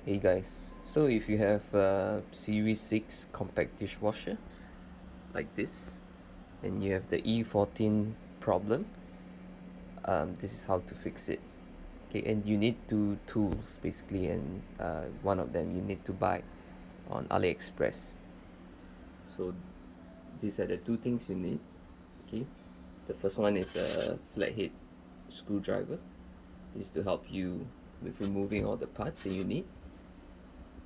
Hey guys, so if you have a Series 6 compact dishwasher like this and you have the E14 problem, this is how to fix it. Okay, and you need two tools basically, and one of them you need to buy on AliExpress. So these are the two things you need. Okay, the first one is a flathead screwdriver. This is to help you with removing all the parts that you need,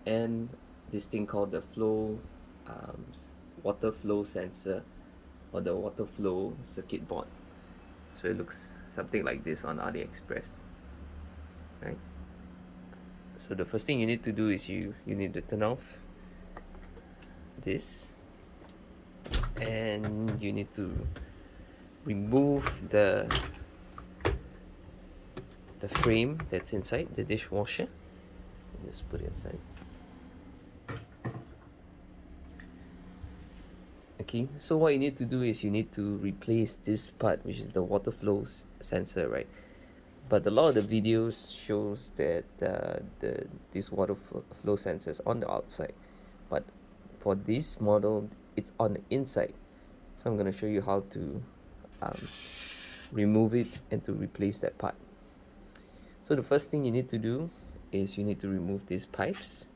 and this thing called the um, water flow sensor, or the water flow circuit board. So it looks something like this on AliExpress, right? So the first thing you need to do is you need to turn off this, and you need to remove the frame that's inside the dishwasher. Just put it aside. Okay, so what you need to do is you need to replace this part, which is the water flow sensor, right? But a lot of the videos shows that this water flow sensor is on the outside, but for this model it's on the inside. So I'm going to show you how to remove it and to replace that part. So the first thing you need to do is you need to remove these pipes.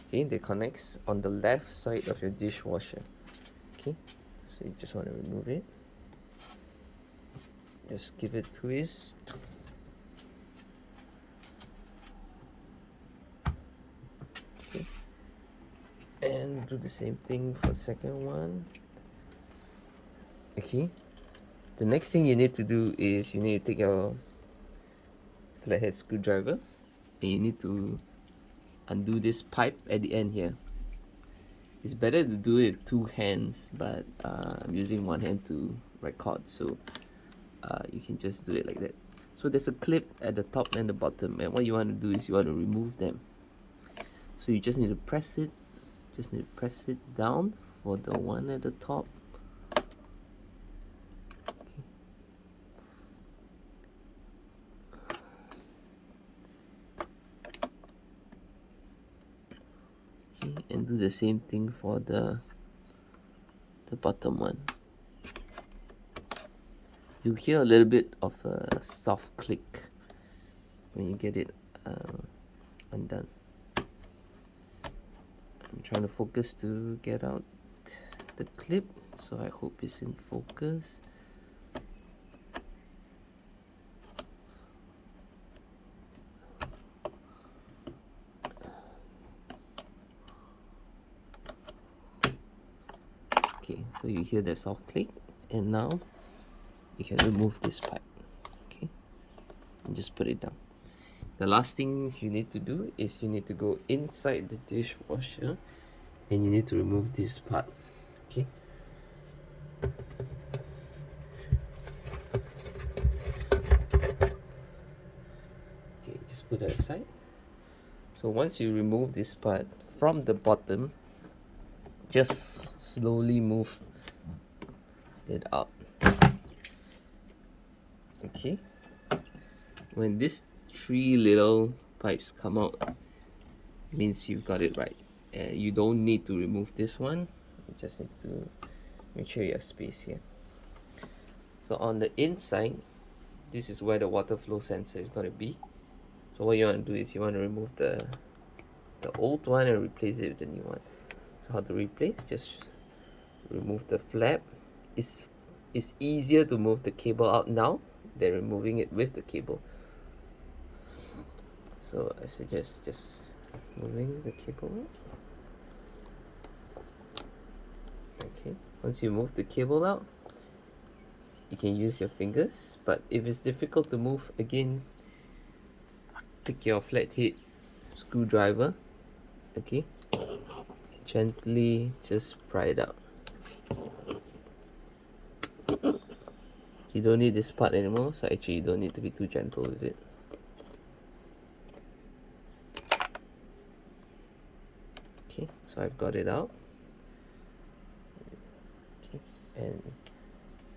Okay, they connects on the left side of your dishwasher. Okay, so you just want to remove it. Just give it a twist. Okay, and do the same thing for the second one. Okay, the next thing you need to do is you need to take your flathead screwdriver and you need to undo this pipe at the end here. It's better to do it with two hands, but I'm using one hand to record, so you can just do it like that. So there's a clip at the top and the bottom, and what you want to do is you want to remove them. So you just need to press it down for the one at the top. Okay, and do the same thing for the bottom one. You hear a little bit of a soft click when you get it undone. I'm trying to focus to get out the clip, so I hope it's in focus. Okay, so you hear the soft click, and now you can remove this pipe. Okay, and just put it down. The last thing you need to do is you need to go inside the dishwasher and you need to remove this part. Okay, okay, just put that aside. So once you remove this part from the bottom, just slowly move it out. Okay, when these three little pipes come out, means you've got it right. And you don't need to remove this one, you just need to make sure you have space here. So on the inside, this is where the water flow sensor is going to be. So what you want to do is you want to remove the old one and replace it with the new one. So how to replace? Just remove the flap. It's easier to move the cable out now than removing it with the cable. So I suggest just moving the cable out. Okay, once you move the cable out, you can use your fingers, but if it's difficult to move, again, pick your flathead screwdriver. Okay, gently just pry it out. You don't need this part anymore, so actually you don't need to be too gentle with it. Okay, so I've got it out. Okay, and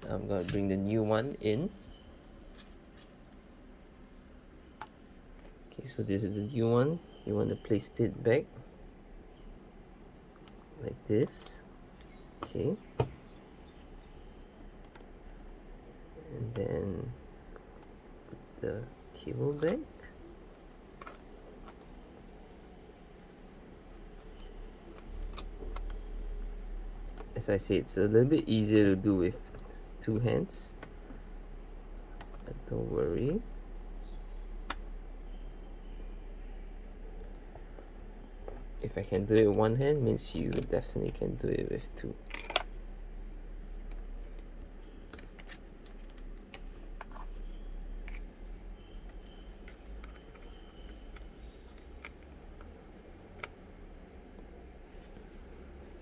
I'm gonna bring the new one in. Okay, so this is the new one. you want to place it back like this. Okay, and then put the cable back. As I say, it's a little bit easier to do with two hands, but don't worry. If I can do it with one hand, means you definitely can do it with two.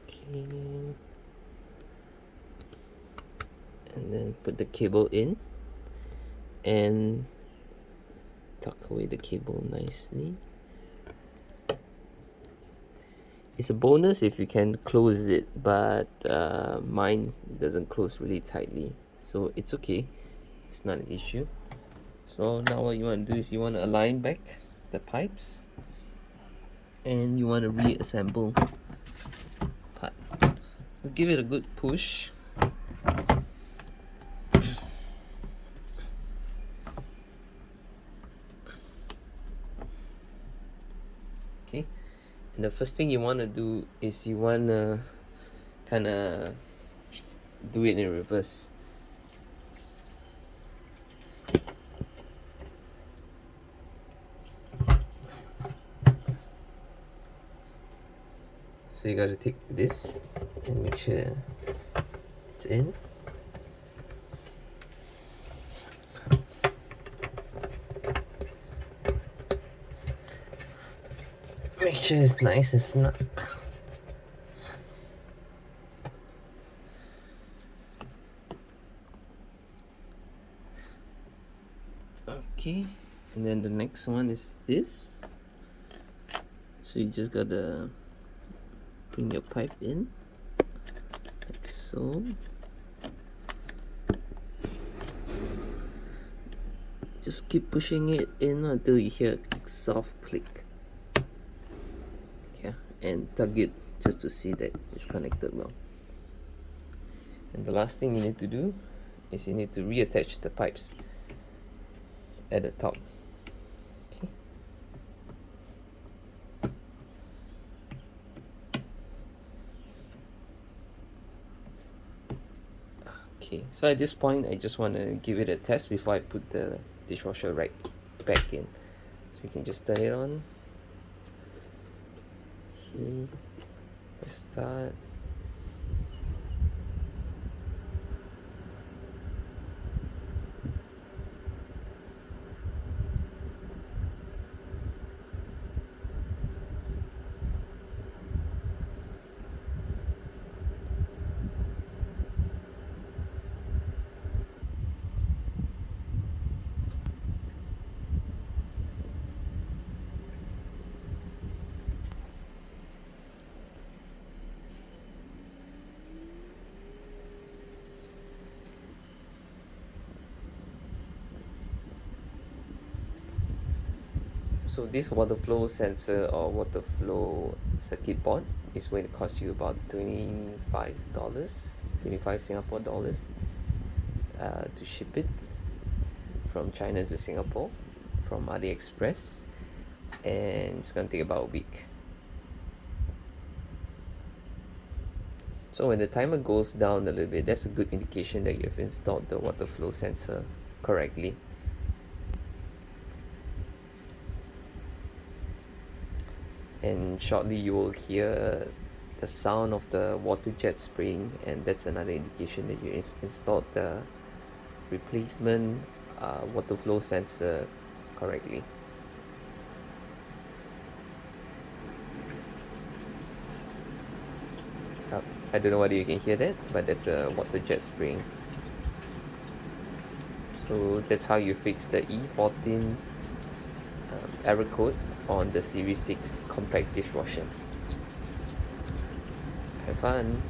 Okay. And then put the cable in and tuck away the cable nicely. It's a bonus if you can close it, but mine doesn't close really tightly, so it's okay. It's not an issue. So now what you want to do is you want to align back the pipes and you want to reassemble part. So give it a good push. Okay, and the first thing you want to do is you want to kind of do it in reverse. So you gotta take this and make sure it's in. Make sure it's nice and snug. Okay, and then the next one is this. So you just gotta bring your pipe in like so. Just keep pushing it in until you hear a soft click. Yeah, and tug it just to see that it's connected well. And the last thing you need to do is you need to reattach the pipes at the top. Okay. Okay, so at this point I just want to give it a test before I put the dishwasher right back in. So you can just turn it on. Okay, let's start. So this water flow sensor or water flow circuit board is going to cost you about $25, 25 Singapore dollars to ship it from China to Singapore from AliExpress, and it's going to take about a week. So when the timer goes down a little bit, that's a good indication that you've installed the water flow sensor correctly. And shortly you will hear the sound of the water jet spraying, and that's another indication that you installed the replacement water flow sensor correctly. I don't know whether you can hear that, but that's a water jet spraying. So that's how you fix the E14 error code on the Serie 6 Compact Dishwasher. Have fun!